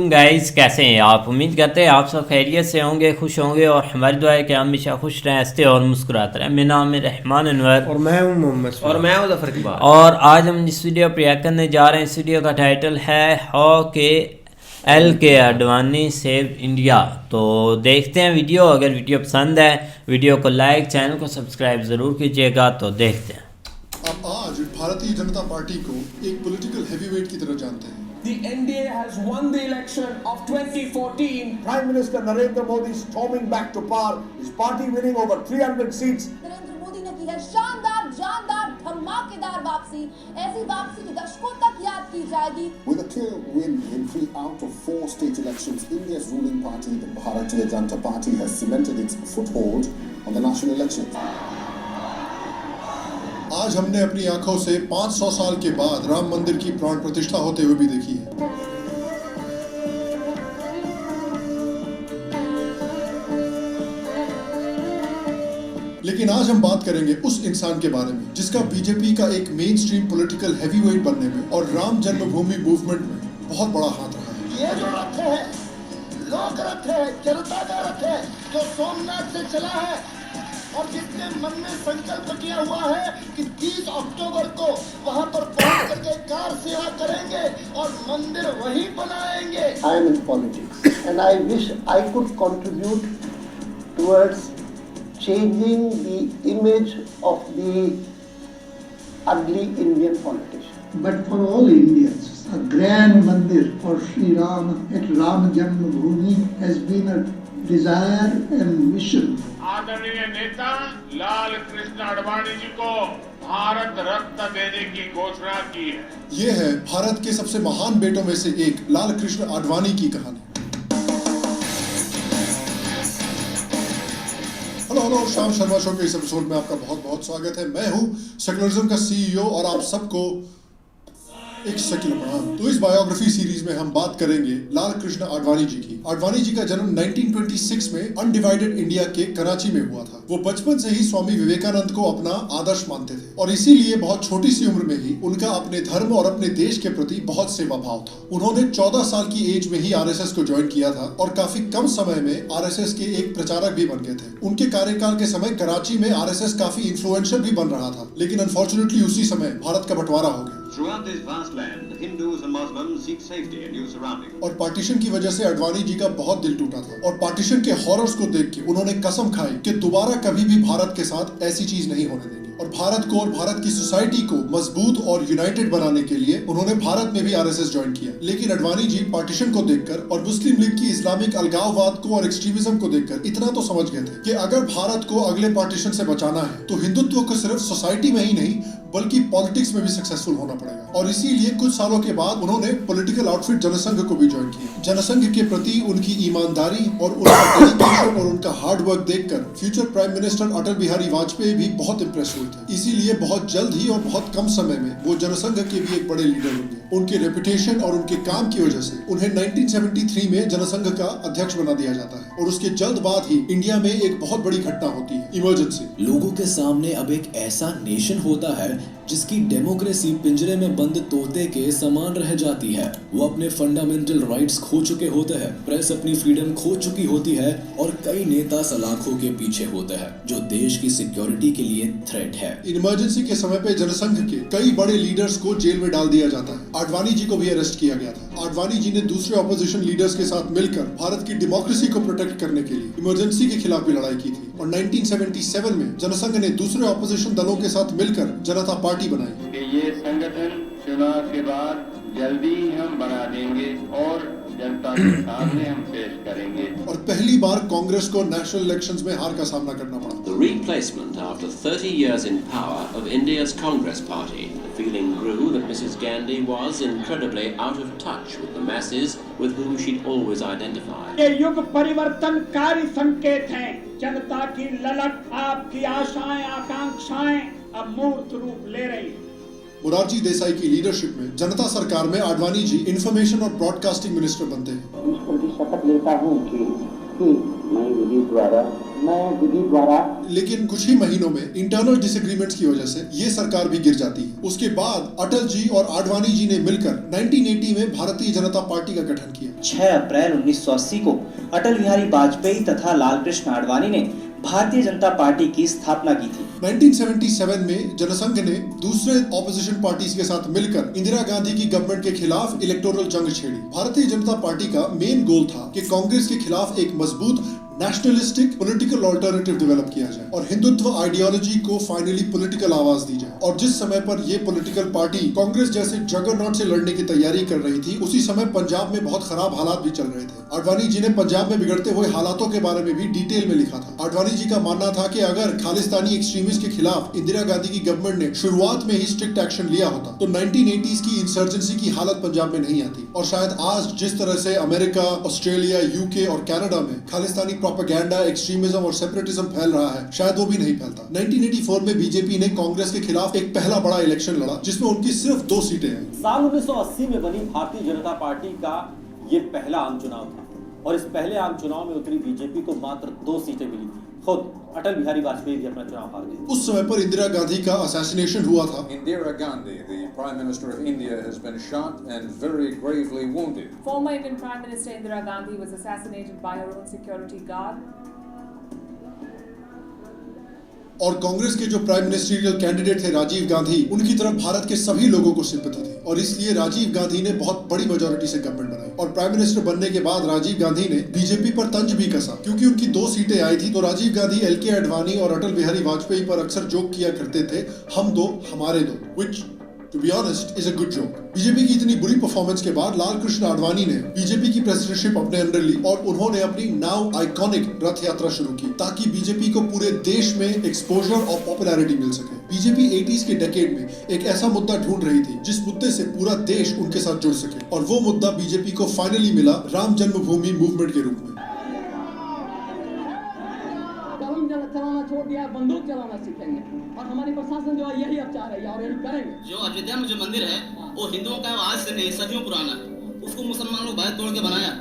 Guys, कैसे हैं आप? उम्मीद करते हैं आप सब खैरियत से होंगे, खुश होंगे और हमारी दुआ है कि हम हमेशा खुश रहें, हंसते और मुस्कुराते रहें। मेरा नाम है रहमान अनवर और मैं हूं मोहम्मद और मैं हूं ज़फर इकबाल। और आज हम इस वीडियो पर रिएक्ट करने जा रहे हैं। इस वीडियो का टाइटल है हाउ के एल के आडवाणी सेव इंडिया। तो देखते हैं वीडियो। अगर वीडियो पसंद है वीडियो को लाइक, चैनल को सब्सक्राइब ज़रूर कीजिएगा। तो देखते हैं। अब आज भारतीय जनता पार्टी को एक पॉलिटिकल हैवीवेट की तरह जानते हैं। The NDA has won the election of 2014. Prime Minister Narendra Modi storming back to power, his party winning over 300 seats. Narendra Modi ने की है शानदार धमाकेदार वापसी। ऐसी वापसी की दशकों तक याद की जाएगी। With a clear win in 3 out of 4 state elections, India's ruling party, the Bharatiya Janata Party, has cemented its foothold on the national elections. आज हमने अपनी आंखों से 500 साल के बाद राम मंदिर की प्राण प्रतिष्ठा होते हुए भी देखी है। लेकिन आज हम बात करेंगे उस इंसान के बारे में जिसका बीजेपी का एक मेन स्ट्रीम पॉलिटिकल हैवीवेट बनने में और राम जन्मभूमि मूवमेंट में बहुत बड़ा हाथ रहा है। ये जो रथ है, लोक रथ है, जनता का रथ है, जो सोमनाथ से चला है और जिसने मन में संकल्प किया हुआ है कि 30 अक्टूबर को वहां पर पहुंच करके कार सेवा करेंगे और मंदिर वहीं बनाएंगे। I am in politics and I wish I could contribute towards changing the image of the ugly Indian politician. But for all Indians, a grand mandir for Sri Ram at Ram Janmabhoomi has been a desire and mission. आदरणीय नेता लाल कृष्ण आडवाणी जी को भारत रत्न देने की घोषणा की है। ये है भारत के सबसे महान बेटों में से एक लाल कृष्ण आडवाणी की कहानी। हेलो, शाम शर्मा शो के इस एपिसोड में आपका बहुत बहुत स्वागत है। मैं हूं सेक्युलरिज्म का सीईओ और आप सबको एक सेक्युलर प्रणाम। तो इस बायोग्राफी सीरीज में हम बात करेंगे लाल कृष्ण आडवाणी जी की। आडवाणी जी का जन्म 1926 में अनडिवाइडेड इंडिया के कराची में हुआ था। वो बचपन से ही स्वामी विवेकानंद को अपना आदर्श मानते थे और इसीलिए बहुत छोटी सी उम्र में ही उनका अपने धर्म और अपने देश के प्रति बहुत सेवा भाव था। उन्होंने 14 साल की एज में ही आरएसएस को ज्वाइन किया था और काफी कम समय में आरएसएस के एक प्रचारक भी बन गए थे। उनके कार्यकाल के समय कराची में आरएसएस काफी इन्फ्लुएंशियल भी बन रहा था, लेकिन अनफॉर्चुनेटली उसी समय भारत का बंटवारा हो गया। Throughout this vast land, Hindus and Muslims seek safety in new surroundings. और पार्टीशन की वजह से आडवाणी जी का बहुत दिल टूटा था और पार्टीशन के हॉरर्स को देख के उन्होंने कसम खाई कि दोबारा कभी भी भारत के साथ ऐसी चीज नहीं होने देंगे। और भारत को और भारत की सोसाइटी को मजबूत और यूनाइटेड बनाने के लिए उन्होंने भारत में भी आरएसएस ज्वाइन किया। लेकिन आडवाणी जी पार्टीशन को देखकर और मुस्लिम लीग की इस्लामिक अलगाववाद को और एक्सट्रीमिज्म को देखकर इतना तो समझ गए थे कि अगर भारत को अगले पार्टीशन से बचाना है तो हिंदुत्व को सिर्फ सोसाइटी में ही नहीं बल्कि पॉलिटिक्स में भी सक्सेसफुल होना पड़ेगा। और इसीलिए कुछ सालों के बाद उन्होंने पॉलिटिकल आउटफिट जनसंघ को भी ज्वाइन किया। जनसंघ के प्रति उनकी ईमानदारी और उनका डेडिकेशन और उनका हार्ड वर्क देखकर future prime minister Atal Bihari Vajpayee भी बहुत इंप्रेस हुए थे। इसीलिए बहुत जल्द ही और बहुत कम समय में वो जनसंघ के भी एक बड़े लीडर बन गए। उनके रेपुटेशन और उनके काम की वजह से उन्हें 1973 में जनसंघ का अध्यक्ष बना दिया जाता है और उसके जल्द बाद ही इंडिया में एक बहुत बड़ी घटना होती है, इमरजेंसी। लोगों के सामने अब एक ऐसा नेशन होता है जिसकी डेमोक्रेसी पिंजरे में बंद तोते के समान रह जाती है। वो अपने फंडामेंटल राइट्स खो चुके होते हैं, प्रेस अपनी फ्रीडम खो चुकी होती है और कई नेता सलाखों के पीछे होते हैं जो देश की सिक्योरिटी के लिए थ्रेट है। इमरजेंसी के समय पे जनसंघ के कई बड़े लीडर्स को जेल में डाल दिया जाता है। आडवाणी जी को भी अरेस्ट किया गया था। आडवाणी जी ने दूसरे ऑपोजिशन लीडर्स के साथ मिलकर भारत की डेमोक्रेसी को प्रोटेक्ट करने के लिए इमरजेंसी के खिलाफ भी लड़ाई की थी और 1977 में जनसंघ ने दूसरे ऑपोजिशन दलों के साथ मिलकर जनता पार्टी बनाई। ये संगठन चुनाव के बाद जल्दी ही हम बना देंगे और जनता के सामने हम पेश करेंगे। और पहली बार कांग्रेस को नेशनल इलेक्शंस में हार का सामना करना पड़ा। The replacement after 30 years in power of India's Congress Party. The feeling grew that Mrs. Gandhi was incredibly out of touch with the masses with whom she'd always identified. ये युग परिवर्तनकारी संकेत हैं। जनता की ललक, आपकी आशाएं आकांक्षाएं अब मूर्त रूप ले रही हैं। मोरारजी देसाई की लीडरशिप में जनता सरकार में आडवाणी जी इंफॉर्मेशन और ब्रॉडकास्टिंग मिनिस्टर बनते हैं। ईश्वर की शपथ लेता हूँ कि मैं विधि द्वारा नए विधि द्वारा। लेकिन कुछ ही महीनों में इंटरनल डिसएग्रीमेंट्स की वजह से ये सरकार भी गिर जाती है। उसके बाद अटल जी और आडवाणी जी ने मिलकर 1980 में भारतीय जनता पार्टी का गठन किया। 6 अप्रैल 1980 को अटल बिहारी वाजपेयी तथा लालकृष्ण आडवाणी ने भारतीय जनता पार्टी की स्थापना की थी। 1977 में जनसंघ ने दूसरे ऑपोजिशन पार्टीज के साथ मिलकर इंदिरा गांधी की गवर्नमेंट के खिलाफ इलेक्टोरल जंग छेड़ी। भारतीय जनता पार्टी का मेन गोल था कि कांग्रेस के खिलाफ एक मजबूत नेशनलिस्टिक पॉलिटिकल अल्टरनेटिव डेवलप किया जाए और हिंदुत्व आइडियोलॉजी को फाइनली पॉलिटिकल आवाज दी जाए। और जिस समय पर ये पॉलिटिकल पार्टी कांग्रेस जैसे जगरनॉट से लड़ने की तैयारी कर रही थी, उसी समय पंजाब में बहुत खराब हालात भी चल रहे थे। आडवाणी जी ने पंजाब में बिगड़ते हुए हालातों के बारे में भी डिटेल में लिखा था। आडवाणी जी का मानना था कि अगर खालिस्तानी एक्सट्रीमिस्ट के खिलाफ इंदिरा गांधी की गवर्नमेंट ने शुरुआत में ही स्ट्रिक्ट एक्शन लिया होता तो 1980s की इंसर्जेंसी की हालत पंजाब में नहीं आती। और शायद आज जिस तरह से अमेरिका, ऑस्ट्रेलिया, यूके और कनाडा में खालिस्तानी प्रोपेगेंडा, एक्सट्रीमिज्म और सेपरेटिज्म फैल रहा है, शायद वो भी नहीं फैलता। 1984 में बीजेपी ने कांग्रेस के खिलाफ एक पहला बड़ा इलेक्शन लड़ा जिसमें उनकी सिर्फ 2 सीटें आई। साल 1980 में बनी भारतीय जनता पार्टी का ये पहला आम चुनाव था और इस पहले आम चुनाव में उतरी बीजेपी को मात्र 2 सीटें मिली थी। खुद अटल बिहारी वाजपेयी भी अपना चुनाव हार गए। उस समय पर इंदिरा गांधी का असैसिनेशन हुआ था। Indira Gandhi, the Prime Minister of India, has been shot and very gravely wounded. Former Indian Prime Minister Indira Gandhi was assassinated by her own security guard. और कांग्रेस के जो प्राइम मिनिस्ट्रियल कैंडिडेट थे राजीव गांधी, उनकी तरफ भारत के सभी लोगों को सिंपैथी थी और इसलिए राजीव गांधी ने बहुत बड़ी मेजॉरिटी से गवर्नमेंट बनाई। और प्राइम मिनिस्टर बनने के बाद राजीव गांधी ने बीजेपी पर तंज भी कसा क्योंकि उनकी 2 सीटें आई थी। तो राजीव गांधी एलके आडवाणी और अटल बिहारी वाजपेयी पर अक्सर जोक किया करते थे, हम 2 हमारे 2, which to be honest is a good joke। BJP की इतनी बुरी परफॉर्मेंस के बाद लालकृष्ण आडवाणी ने बीजेपी की प्रेसिडेंटशिप अपने अंडर ली और उन्होंने अपनी नाउ आइकॉनिक रथ यात्रा शुरू की ताकि बीजेपी को पूरे देश में एक्सपोजर और पॉपुलैरिटी मिल सके। बीजेपी 80s के डेकेड में एक ऐसा मुद्दा ढूंढ रही थी जिस मुद्दे से पूरा देश उनके साथ जुड़ सके और वो मुद्दा बीजेपी को फाइनली मिला राम जन्मभूमि मूवमेंट के रूप में। चलाना छोड़ दिया, बंदूक चलाना सीखेंगे और हमारी प्रशासन जो है यही अब चाह रही है और यही करेंगे। जो अयोध्या में जो मंदिर है वो हिंदुओं का आज से नहीं, सदियों पुराना है। उसको मुसलमान लोग बैठ तोड़ के बनाया,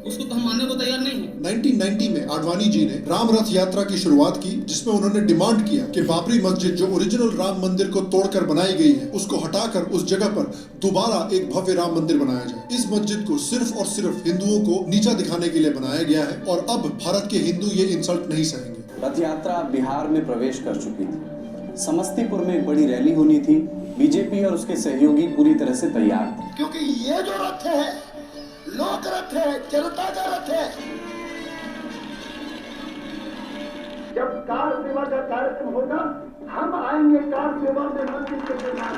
उसको तो हम मानने को तैयार नहीं है। 1990 में आडवाणी जी ने राम रथ यात्रा की शुरुआत की जिसमें उन्होंने डिमांड किया कि बाबरी मस्जिद जो ओरिजिनल राम मंदिर को तोड़कर बनाई गई है उसको हटाकर उस जगह पर दोबारा एक भव्य राम मंदिर बनाया जाए। इस मस्जिद को सिर्फ और सिर्फ हिंदुओं को नीचा दिखाने के लिए बनाया गया है और अब भारत के हिंदू ये इंसल्ट नहीं सहेंगे। रथ यात्रा बिहार में प्रवेश कर चुकी थी। समस्तीपुर में एक बड़ी रैली होनी थी। बीजेपी और उसके सहयोगी पूरी तरह से तैयार थे क्योंकि ये जो रथ है लोक रथ है, जनता का रथ है। जब कार सेवा का कार्यक्रम होगा हम आएंगे कार सेवा में मंदिर के निर्माण।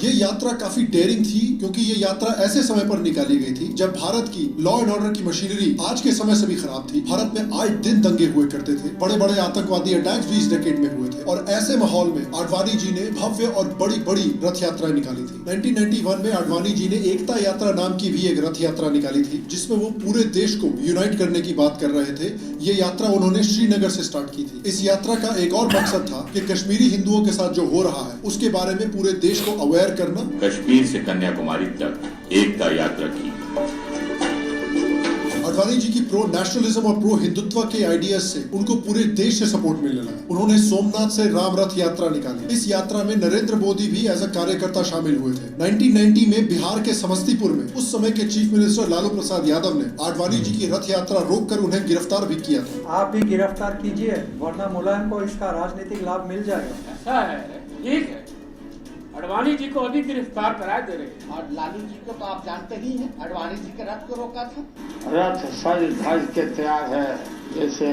ये यात्रा काफी डेयरिंग थी क्योंकि ये यात्रा ऐसे समय पर निकाली गई थी जब भारत की लॉ एंड ऑर्डर की मशीनरी आज के समय से भी खराब थी। भारत में 8 दिन दंगे हुए करते थे, बड़े बड़े आतंकवादी अटैक्स भी इस डेकेड में हुए थे और ऐसे माहौल में आडवाणी जी ने भव्य और बड़ी बड़ी रथ यात्राएं निकाली थी। 1991 में आडवाणी जी ने एकता यात्रा नाम की भी एक रथ यात्रा निकाली थी जिसमें वो पूरे देश को यूनाइट करने की बात कर रहे थे। ये यात्रा उन्होंने श्रीनगर से स्टार्ट की थी। इस यात्रा का एक और मकसद था कि कश्मीरी हिंदुओं के साथ जो हो रहा है उसके बारे में पूरे देश को अवेयर करना। कश्मीर से कन्याकुमारी तक एकता यात्रा की। आडवाणी जी की प्रो नेशनलिज्म और प्रो हिंदुत्व के आइडियाज से उनको पूरे देश से सपोर्ट मिलने लगा। उन्होंने सोमनाथ से राम रथ यात्रा निकाली। इस यात्रा में नरेंद्र मोदी भी एज अ कार्यकर्ता शामिल हुए थे। 1990 में बिहार के समस्तीपुर में उस समय के चीफ मिनिस्टर लालू प्रसाद यादव ने आडवाणी जी की रथ यात्रा रोककर उन्हें गिरफ्तार भी किया था। आप भी गिरफ्तार कीजिए वरना मुलायम को इसका राजनीतिक लाभ मिल जाएगा। ऐसा है, ठीक है, आडवाणी जी को अभी गिरफ्तार करा दे रहे हैं। और लालू जी को तो आप जानते ही हैं, आडवाणी जी के रथ को रोका था। रथ सज धज के तैयार है जैसे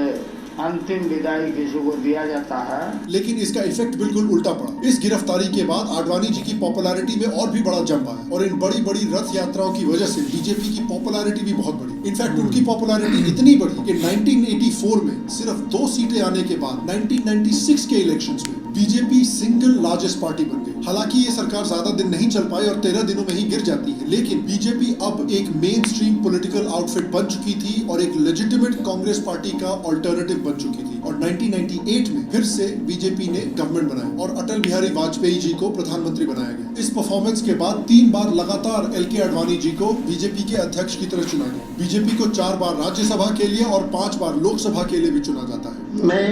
अंतिम विदाई किसी को दिया जाता है। लेकिन इसका इफेक्ट बिल्कुल उल्टा पड़ा। इस गिरफ्तारी के बाद आडवाणी जी की पॉपुलैरिटी में और भी बड़ा जंप आया और इन बड़ी बड़ी रथ यात्राओं की वजह से बीजेपी की पॉपुलैरिटी भी बहुत बढ़ी। इनफैक्ट उनकी पॉपुलैरिटी इतनी बढ़ी कि 1984 में सिर्फ 2 सीटें आने के बाद 1996 के इलेक्शंस में बीजेपी सिंगल लार्जेस्ट पार्टी बन गई। हालांकि ये सरकार ज्यादा दिन नहीं चल पाई और 13 दिनों में ही गिर जाती है, लेकिन बीजेपी अब एक मेन स्ट्रीम पॉलिटिकल आउटफिट बन चुकी थी और एक लेजिटिमेट कांग्रेस पार्टी का ऑल्टरनेटिव बन चुकी थी। और 1998 में फिर से बीजेपी ने गवर्नमेंट बनाई और अटल बिहारी वाजपेयी जी को प्रधानमंत्री बनाया गया। इस परफॉर्मेंस के बाद 3 बार लगातार LK आडवाणी जी को बीजेपी के अध्यक्ष की तरह चुना गया। बीजेपी को 4 बार राज्यसभा के लिए और 5 बार लोकसभा के लिए भी चुना जाता है। मैं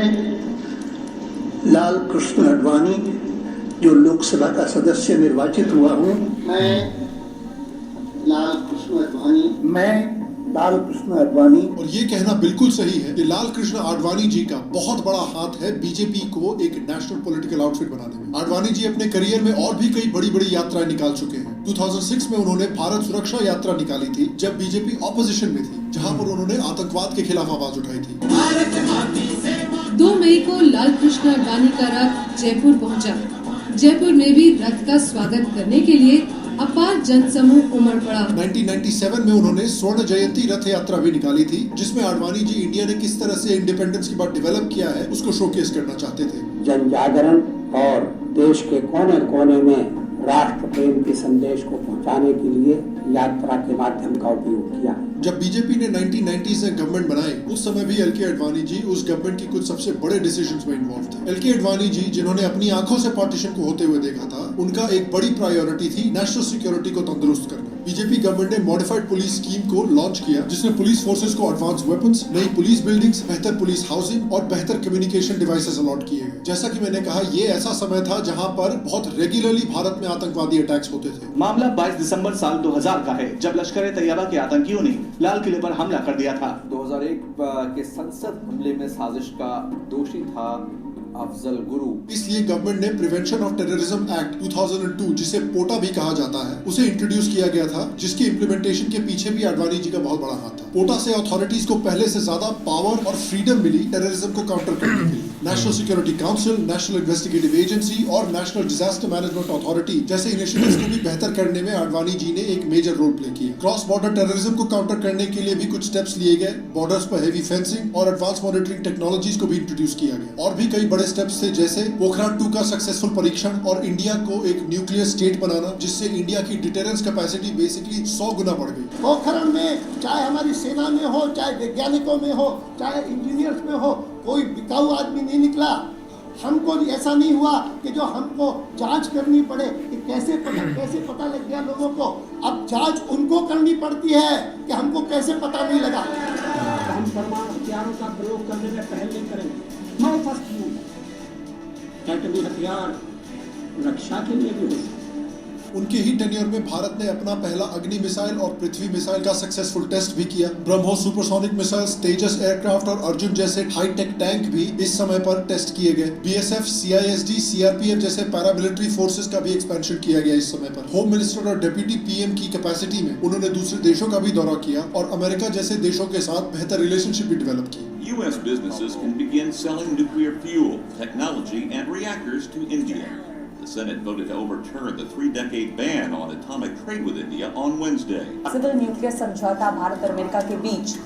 लाल कृष्ण आडवाणी जो लोकसभा का सदस्य निर्वाचित हुआ हूँ। मैं लाल कृष्ण आडवाणी और ये कहना बिल्कुल सही है कि लाल कृष्ण आडवाणी जी का बहुत बड़ा हाथ है बीजेपी को एक नेशनल पॉलिटिकल आउटफिट बनाने में। आडवाणी जी अपने करियर में और भी कई बड़ी बड़ी यात्राएं निकाल चुके हैं। 2006 में उन्होंने भारत सुरक्षा यात्रा निकाली थी जब बीजेपी ऑपोजिशन में थी, जहां पर उन्होंने आतंकवाद के खिलाफ आवाज उठाई थी। 2 मई को लाल कृष्ण आडवाणी का रथ जयपुर पहुंचा। जयपुर में भी रथ का स्वागत करने के लिए अपार जनसमूह उमड़ पड़ा। 1997 में उन्होंने स्वर्ण जयंती रथ यात्रा भी निकाली थी, जिसमें आडवाणी जी इंडिया ने किस तरह से इंडिपेंडेंस के बाद डेवलप किया है उसको शोकेस करना चाहते थे। जन जागरण और देश के कोने कोने में राष्ट्र प्रेम के संदेश को पहुंचाने के लिए यात्रा के माध्यम का उपयोग किया। जब बीजेपी ने 1990s में गवर्नमेंट बनाई, उस समय भी LK आडवाणी जी उस गवर्नमेंट की कुछ सबसे बड़े डिसीजंस में इन्वॉल्व थे। LK आडवाणी जी जिन्होंने अपनी आंखों से पार्टीशन को होते हुए देखा था, उनका एक बड़ी प्रायोरिटी थी नेशनल सिक्योरिटी को तंदुरुस्त करना। बीजेपी गवर्नमेंट ने मॉडिफाइड पुलिस स्कीम को लॉन्च किया, जिसने पुलिस फोर्सेस को एडवांस वेपन्स, नई पुलिस बिल्डिंग्स, बेहतर पुलिस हाउसिंग और बेहतर कम्युनिकेशन डिवाइसेस अलॉट किए गए। जैसा कि मैंने कहा, ये ऐसा समय था जहां पर बहुत रेगुलरली भारत में आतंकवादी अटैक्स होते थे। मामला 22 दिसंबर साल 2000 का है, जब लश्कर-ए-तैयबा के आतंकियों ने लाल किले पर हमला कर दिया था। 2001 के संसद हमले में साजिश का दोषी था अफजल गुरु। इसलिए गवर्नमेंट ने प्रिवेंशन ऑफ टेररिज्म एक्ट 2002, जिसे पोटा भी कहा जाता है, उसे इंट्रोड्यूस किया गया था, जिसके इम्प्लीमेंटेशन के पीछे भी आडवाणी जी का बहुत बड़ा हाथ था। पोटा से अथॉरिटीज को पहले से ज्यादा पावर और फ्रीडम मिली टेररिज्म को काउंटर करने के लिए। National security council, national investigative agency और नेशनल डिजास्टर मैनेजमेंट अथॉरिटी जैसे इनिशिएटिव्स को भी बेहतर करने में आडवाणी जी ने एक मेजर रोल प्ले किया। क्रॉस बॉर्डर टेररिज्म को काउंटर करने के लिए भी कुछ स्टेप्स लिए गए। बॉर्डर्स पर हेवी फेंसिंग और एडवांस मॉनिटरिंग टेक्नोलॉजीज को भी इंट्रोड्यूस किया गया। और भी कई बड़े स्टेप्स थे, जैसे पोखरान 2 का सक्सेसफुल परीक्षण और इंडिया को एक न्यूक्लियर स्टेट बनाना, जिससे इंडिया की डिटेरेंस कैपेसिटी बेसिकली 100 गुना बढ़ गई। पोखरण में चाहे हमारी सेना में हो, चाहे वैज्ञानिकों में हो, चाहे इंजीनियर्स में हो, कोई बिकाऊ आदमी नहीं निकला। हमको ऐसा नहीं हुआ कि जो हमको जांच करनी पड़े कि कैसे पता लग गया लोगों को। अब जांच उनको करनी पड़ती है कि हमको कैसे पता नहीं लगा। हम परमाणु हथियारों का प्रयोग करने में पहल नहीं करेंगे। No first move. एटमी हथियार रक्षा के लिए भी हो सकते। उनके ही टेन्योर में भारत ने अपना पहला अग्नि मिसाइल और पृथ्वी मिसाइल का सक्सेसफुल टेस्ट भी किया। ब्रह्मोस सुपरसोनिक मिसाइल्स, तेजस एयरक्राफ्ट और अर्जुन जैसे हाईटेक टैंक भी इस समय पर टेस्ट किए गए। BSF, CISD, CRPF जैसे पैरामिलिट्री फोर्सेस का भी एक्सपेंशन किया गया इस समय पर। होम मिनिस्टर और डिप्टी PM की कैपेसिटी में उन्होंने दूसरे देशों का भी दौरा किया और अमेरिका जैसे देशों के साथ बेहतर रिलेशनशिप भी डेवलप की। U.S. businesses can begin selling nuclear fuel, technology, and reactors to India. The Senate voted to overturn the 3-decade ban on atomic trade with India on Wednesday. Civil nuclear समझौता भारत और America के बीच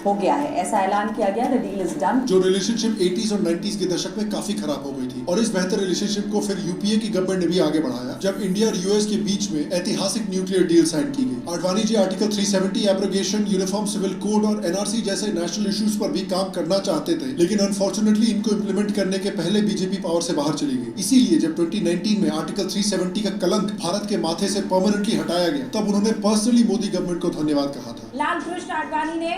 हो गया है, ऐसा ऐलान किया गया। The deal is done. जो रिलेशनशिप 80s और 90s के दशक में काफी खराब हो गई थी, और इस बेहतर रिलेशनशिप को फिर UPA की गवर्नमेंट ने भी आगे बढ़ाया जब इंडिया और US के बीच में ऐतिहासिक न्यूक्लियर डील साइन की गई। Advani ji article 370 abrogation, uniform civil code और NRC जैसे नेशनल इश्यूज पर भी काम करना चाहते थे, लेकिन अनफॉर्चुनेटली इनको इम्प्लीमेंट करने के पहले बीजेपी पावर से बाहर चली गई। इसीलिए जब 2019 में आर्टिकल 370 का कलंक भारत के माथे से परमानेंटली हटाया गया, तब उन्होंने पर्सनली मोदी गवर्नमेंट को धन्यवाद कहा था। लाल कृष्ण आडवाणी ने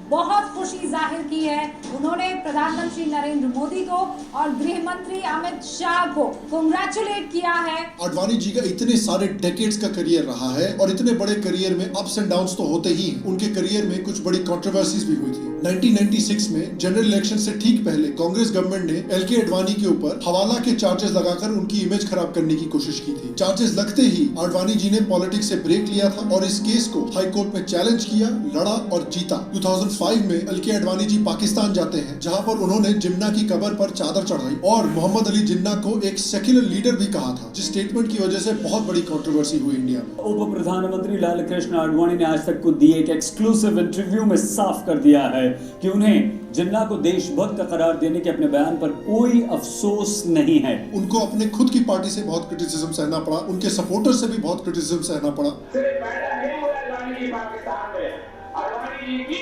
बहुत खुशी जाहिर की है। उन्होंने प्रधानमंत्री नरेंद्र मोदी को और गृह मंत्री अमित शाह को कांग्रेचुलेट किया है। आडवाणी जी का इतने सारे डेकेड्स का करियर रहा है और इतने बड़े करियर में अप्स एंड डाउन्स तो होते ही हैं। उनके करियर में कुछ बड़ी कंट्रोवर्सीज भी हुई थी। 1996 में जनरल इलेक्शन से ठीक पहले कांग्रेस गवर्नमेंट ने LK आडवाणी के ऊपर हवाला के चार्जेस लगाकर उनकी इमेज खराब करने की कोशिश की थी। चार्जेस लगते ही आडवाणी जी ने पॉलिटिक्स से ब्रेक लिया था और इस केस को हाई कोर्ट में चैलेंज किया, लड़ा और जीता। 2005 में LK आडवाणी जी पाकिस्तान जाते हैं, जहां पर उन्होंने जिन्ना की कब्र पर चादर चढ़ाई और मोहम्मद अली जिन्ना को एक सेक्युलर लीडर भी कहा था, जिस स्टेटमेंट की वजह से बहुत बड़ी कंट्रोवर्सी हुई इंडिया में। उप प्रधानमंत्री लाल कृष्ण आडवाणी ने आज तक को दिए एक एक्सक्लूसिव इंटरव्यू में साफ कर दिया है कि उन्हें जिन्ना को देशभक्त करार देने के अपने बयान पर कोई अफसोस नहीं है। उनको अपने खुद की पार्टी से बहुत क्रिटिसिज्म सहना पड़ा, उनके सपोर्टर से भी बहुत क्रिटिसिज्म सहना पड़ा। अडवाणी जी की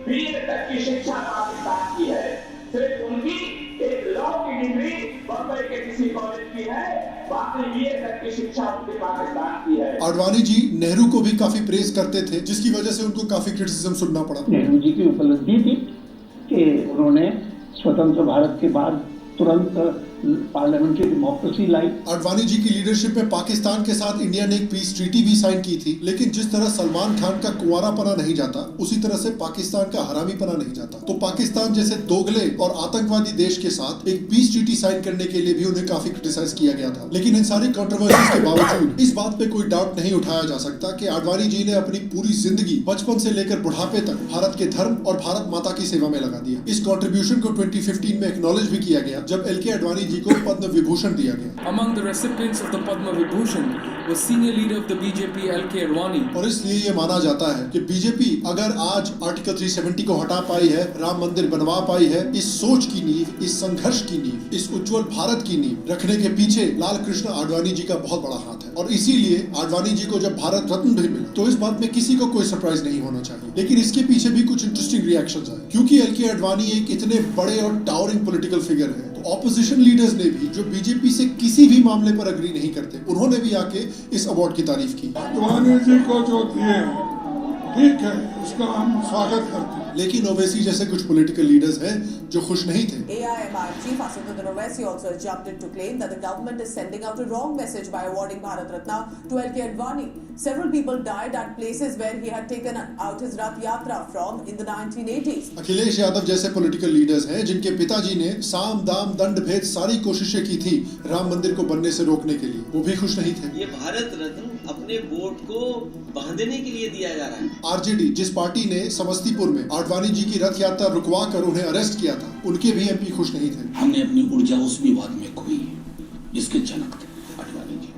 बीए तक की शिक्षा पाकिस्तान की है, सिर्फ उनकी एक लॉ की डिग्री बम्बई के किसी कॉलेज की है, बाकी बीए तक की शिक्षा उनकी पाकिस्तान की है। आडवाणी जी नेहरू को भी काफी प्रेज करते थे, जिसकी वजह से उनको काफी क्रिटिसिज्म सुनना पड़ा। नेहरू जी की उपलब्धि थी कि उन्होंने स्वतंत्र भारत के बाद तुरंत पार्लियामेंट्री डेमोक्रेसी लाई। आडवाणी जी की लीडरशिप में पाकिस्तान के साथ इंडिया ने एक पीस ट्रीटी भी साइन की थी, लेकिन जिस तरह सलमान खान का कुंवारापना नहीं जाता, उसी तरह से पाकिस्तान का हरामीपना नहीं जाता। तो पाकिस्तान जैसे दोगले और आतंकवादी देश के साथ एक पीस ट्रीटी साइन करने के लिए भी उन्हें काफी क्रिटिसाइज किया गया था। लेकिन इन सारी कंट्रोवर्सीज के बावजूद इस बात पे कोई डाउट नहीं उठाया जा सकता कि आडवाणी जी ने अपनी पूरी जिंदगी बचपन से लेकर बुढ़ापे तक भारत के धर्म और भारत माता की सेवा में लगा दिया। इस कंट्रीब्यूशन को 2015 में एक्नॉलेज भी किया गया, जब एल के आडवाणी जी को पद्म विभूषण दिया गया। Among the recipients of the Padma Vibhushan was senior leader of the BJP L.K. Advani. और इसलिए ये माना जाता है कि बीजेपी अगर आज आर्टिकल 370 को हटा पाई है, राम मंदिर बनवा पाई है, इस सोच की नींव, इस संघर्ष की नींव, इस उज्जवल भारत की नींव रखने के पीछे लाल कृष्ण आडवाणी जी का बहुत बड़ा हाथ है। और इसीलिए आडवाणी जी को जब भारत रत्न भी मिला तो इस बात में किसी को कोई सरप्राइज नहीं होना चाहिए। लेकिन इसके पीछे भी कुछ इंटरेस्टिंग रिएक्शंस आए, क्योंकि एल के आडवाणी एक इतने बड़े और टावरिंग पॉलिटिकल फिगर है, तो ऑपोजिशन लीडर्स ने भी, जो बीजेपी से किसी भी मामले पर अग्री नहीं करते, उन्होंने भी आके इस अवार्ड की तारीफ की। आडवाणी जी को जो दिए ठीक है, उसका हम स्वागत करते हैं। लेकिन ओवैसी जैसे कुछ पॉलिटिकल लीडर्स हैं जो खुश नहीं थे। AIMI chief Aswakuddin Owaisi also jumped in to claim that the government is sending out a wrong message by awarding Bharat Ratna to L.K. Advani. Several people died at places where he had taken out his Rath Yatra from in the 1980s. Akhilesh Yadav जैसे political leaders हैं जिनके पिताजी ने साम दाम दंड भेद सारी कोशिशें की थी राम मंदिर को बनने से रोकने के लिए, वो भी खुश नहीं थे। ये भारत रत्न अपने वोट को बांधने के लिए दिया जा रहा है। आरजेडी, जिस पार्टी ने समस्तीपुर में आडवाणी जी की रथ यात्रा रुकवा कर उन्हें अरेस्ट किया था, उनके भी एमपी खुश नहीं थे। हमने अपनी ऊर्जा उस विवाद में खोई जिसके जनक थे आडवाणी जी,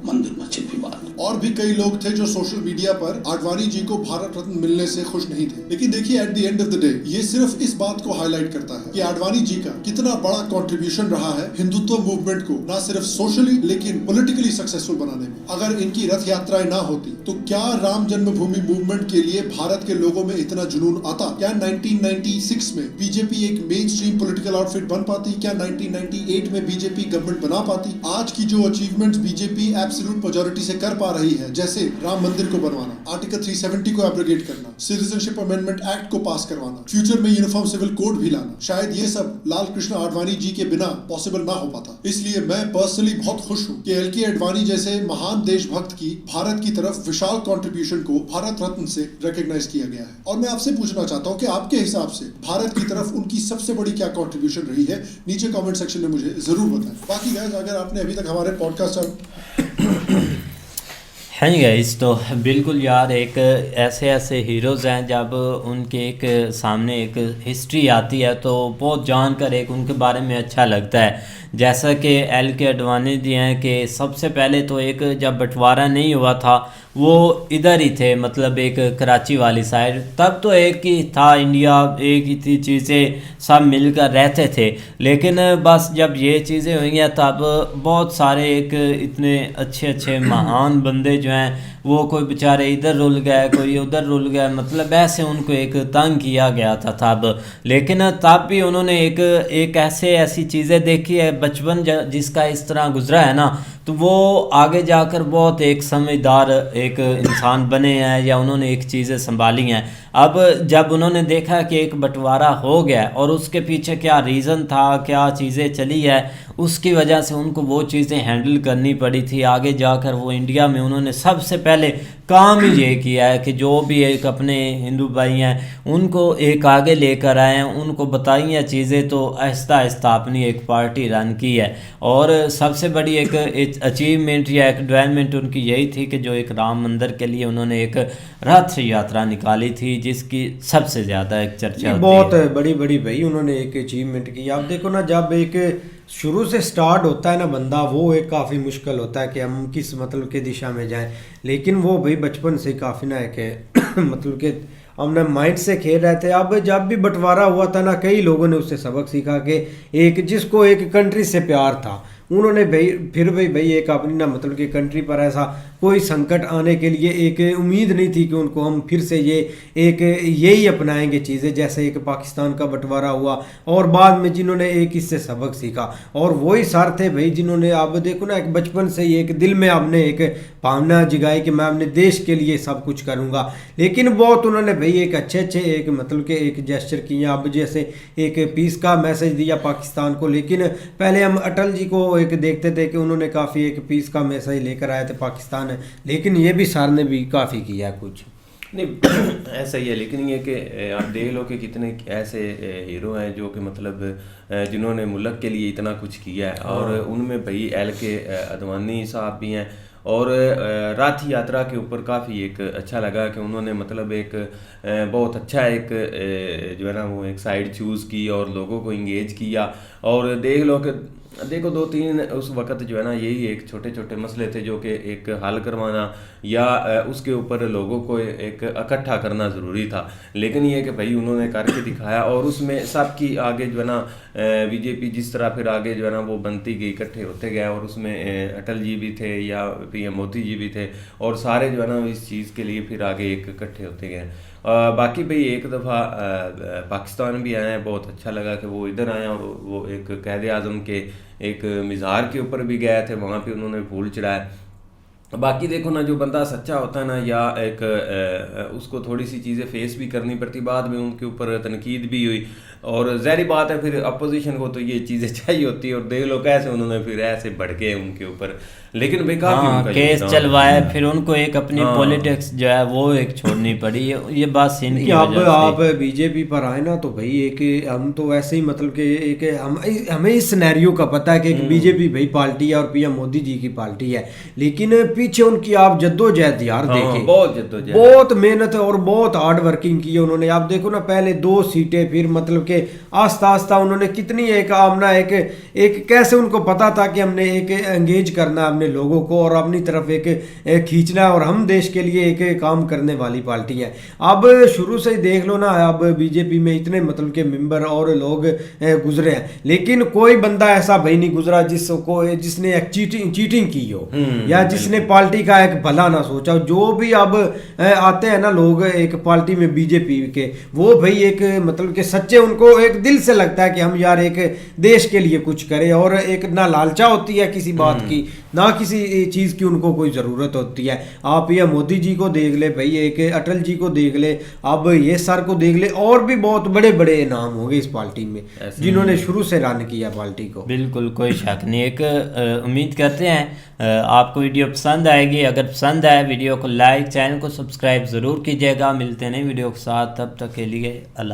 मंदिर मस्जिद विवाद। और भी कई लोग थे जो सोशल मीडिया पर आडवाणी जी को भारत रत्न मिलने से खुश नहीं थे। लेकिन देखिए, at the end of the day ये सिर्फ इस बात को हाईलाइट करता है कि आडवाणी जी का कितना बड़ा कंट्रीब्यूशन रहा है हिंदुत्व मूवमेंट को न सिर्फ सोशली लेकिन पॉलिटिकली सक्सेसफुल बनाने में। अगर इनकी रथ यात्राएं ना होती तो क्या राम जन्मभूमि मूवमेंट के लिए भारत के लोगों में इतना जुनून आता? क्या 1996 में बीजेपी एक मेन स्ट्रीम पॉलिटिकल आउटफिट बन पाती? क्या 1998 में बीजेपी गवर्नमेंट बना पाती? आज की जो अचीवमेंट्स बीजेपी एब्सोल्यूट मेजॉरिटी से कर पा रही है, जैसे राम मंदिर को बनवाना, आर्टिकल 370 को एब्रोगेट करना, सिटीजनशिप अमेंडमेंट एक्ट को पास करवाना, फ्यूचर में यूनिफॉर्म सिविल कोड भी लाना, शायद ये सब लाल कृष्ण आडवाणी जी के बिना पॉसिबल ना हो पाता। इसलिए मैं पर्सनली बहुत खुश हूँ कि एल.के. आडवाणी जैसे महान देशभक्त की भारत की तरफ विशाल कंट्रीब्यूशन को भारत रत्न से रिकॉग्नाइज किया गया है। और मैं आपसे पूछना चाहता हूँ कि आपके हिसाब से भारत की तरफ उनकी सबसे बड़ी क्या कंट्रीब्यूशन रही है? नीचे कमेंट सेक्शन में मुझे जरूर बताएं। बाकी गाइस, अगर आपने अभी तक हमारे पॉडकास्ट हाँ जी गाइस, तो बिल्कुल यार, एक ऐसे हीरोज़ हैं जब उनके एक सामने एक हिस्ट्री आती है तो बहुत जानकर एक उनके बारे में अच्छा लगता है। जैसा कि एल.के. आडवाणी जी हैं कि सबसे पहले तो एक जब बंटवारा नहीं हुआ था वो इधर ही थे, मतलब एक कराची वाली साइड, तब तो एक ही था इंडिया, एक ही थी चीज़ें, सब मिलकर रहते थे। लेकिन बस जब ये चीज़ें हुई हैं तब बहुत सारे एक इतने अच्छे महान बंदे जो हैं वो कोई बेचारे इधर रुल गए, कोई उधर रुल गए, मतलब ऐसे उनको एक तंग किया गया था तब। लेकिन तब भी उन्होंने एक ऐसी चीज़ें देखी है, बचपन जिसका इस तरह गुजरा है ना, तो वो आगे जाकर बहुत एक समझदार एक इंसान बने हैं या उन्होंने एक चीज़ें संभाली हैं। अब जब उन्होंने देखा कि एक बंटवारा हो गया और उसके पीछे क्या रीज़न था, क्या चीज़ें चली है, उसकी वजह से उनको वो चीज़ें हैंडल करनी पड़ी थी। आगे जाकर वो इंडिया में उन्होंने सबसे पहले काम ही ये किया है कि जो भी एक अपने हिंदू भाई हैं उनको एक आगे लेकर आए हैं, उनको बताई हैं चीज़ें, तो आहिस्ता आहिस्ता अपनी एक पार्टी रन की है। और सबसे बड़ी एक अचीवमेंट या एक डेवलपमेंट उनकी यही थी कि जो एक राम मंदिर के लिए उन्होंने एक रथ यात्रा निकाली थी जिसकी सबसे ज़्यादा एक चर्चा होती है। बहुत बड़ी भाई उन्होंने एक अचीवमेंट की। आप देखो ना, जब एक शुरू से स्टार्ट होता है ना बंदा, वो एक काफ़ी मुश्किल होता है कि हम किस मतलब के दिशा में जाएं, लेकिन वो भाई बचपन से काफ़ी ना है कि मतलब कि अपने माइंड से खेल रहे थे। अब जब भी बंटवारा हुआ था ना, कई लोगों ने उससे सबक सीखा कि एक जिसको एक कंट्री से प्यार था, उन्होंने भाई एक अपनी ना मतलब कि कंट्री पर ऐसा कोई संकट आने के लिए एक उम्मीद नहीं थी कि उनको हम फिर से यही अपनाएंगे चीज़ें, जैसे एक पाकिस्तान का बंटवारा हुआ और बाद में जिन्होंने एक इससे सबक सीखा। और वही सर थे भाई जिन्होंने, आप देखो ना, एक बचपन से ही एक दिल में आपने एक भावना जगाई कि मैं अपने देश के लिए सब कुछ करूँगा। लेकिन बहुत उन्होंने भाई एक अच्छे एक मतलब के एक जेस्चर किए। अब जैसे एक पीस का मैसेज दिया पाकिस्तान को, लेकिन पहले हम अटल जी को एक देखते थे कि उन्होंने काफ़ी एक पीस का मैसेज लेकर आए थे पाकिस्तान, लेकिन ये भी सर ने भी काफ़ी किया कुछ नहीं ऐसा ही है। लेकिन ये कि आप देख लो कि कितने ऐसे हीरो हैं जो कि मतलब जिन्होंने मुल्क के लिए इतना कुछ किया है, और उनमें भाई LK अडवाणी साहब भी हैं। और रथ यात्रा के ऊपर काफ़ी एक अच्छा लगा कि उन्होंने मतलब एक बहुत अच्छा एक जो है ना वो एक साइड चूज़ की और लोगों को इंगेज किया। और देख लो कि देखो 2-3 उस वक़्त जो है ना यही एक छोटे छोटे मसले थे जो कि एक हल करवाना या उसके ऊपर लोगों को एक इकट्ठा करना ज़रूरी था। लेकिन ये कि भाई उन्होंने करके दिखाया, और उसमें सबकी आगे जो है ना BJP जिस तरह फिर आगे जो है ना वो बनती गई, इकट्ठे होते गए, और उसमें अटल जी भी थे या PM मोदी जी भी थे, और सारे जो है ना इस चीज़ के लिए फिर आगे एक इकट्ठे होते गए। बाकी भाई एक दफ़ा पाकिस्तान भी आए हैं, बहुत अच्छा लगा कि वो इधर आए, और वो एक क़ायद आज़म के एक मज़ार के ऊपर भी गए थे, वहाँ पे उन्होंने फूल चढ़ाए। बाकी देखो ना, जो बंदा सच्चा होता है ना, या एक उसको थोड़ी सी चीज़ें फेस भी करनी पड़ती, बाद में उनके ऊपर तनकीद भी हुई, और ज़ाहिर बात है फिर अपोजिशन को तो ये चीज़ें चाहिए होती है। और देख लो कैसे उन्होंने फिर ऐसे भड़के उनके ऊपर, लेकिन भाई काफ़ी केस चलवाया, फिर उनको एक अपनी पॉलिटिक्स जो है वो एक छोड़नी पड़ी। ये बात सीन की अब आप BJP पर आए ना, तो भाई एक हम तो वैसे ही मतलब कि एक हमें इस सिनेरियो का पता है कि एक BJP भाई पार्टी है और PM मोदी जी की पार्टी है, लेकिन पीछे उनकी आप जद्दोजहद यार देखें, बहुत मेहनत और बहुत हार्ड वर्किंग की है उन्होंने। आप देखो ना, पहले 2 सीटें, फिर मतलब कि आस्ता आस्ता उन्होंने कितनी एक आमना एक कैसे उनको पता था कि हमने एक एंगेज करना अपने लोगों को और अपनी तरफ एक खींचना, और हम देश के लिए एक काम करने वाली पार्टी है। अब शुरू से ही देख लो ना, अब BJP में इतने मतलब के मेंबर और लोग गुजरे हैं, लेकिन कोई बंदा ऐसा भाई नहीं गुजरा जिसने एक चीटिंग की हो, या जिसने पार्टी का एक भला ना सोचा। जो भी अब आते हैं ना लोग एक पार्टी में BJP के, वो भाई एक मतलब के सच्चे, उनको एक दिल से लगता है कि हम यार एक देश के लिए कुछ करें, और एक ना लालचा होती है किसी बात की, ना किसी चीज़ की उनको कोई ज़रूरत होती है। आप ये मोदी जी को देख ले भाई, एक अटल जी को देख ले, अब ये सर को देख ले, और भी बहुत बड़े बड़े नाम होंगे इस पार्टी में जिन्होंने शुरू से रन किया पार्टी को। बिल्कुल कोई शक नहीं। एक उम्मीद करते हैं आपको वीडियो पसंद आएगी। अगर पसंद आए वीडियो को लाइक, चैनल को सब्सक्राइब ज़रूर कीजिएगा। मिलते हैं नई वीडियो के साथ, तब तक के लिए अल्लाह।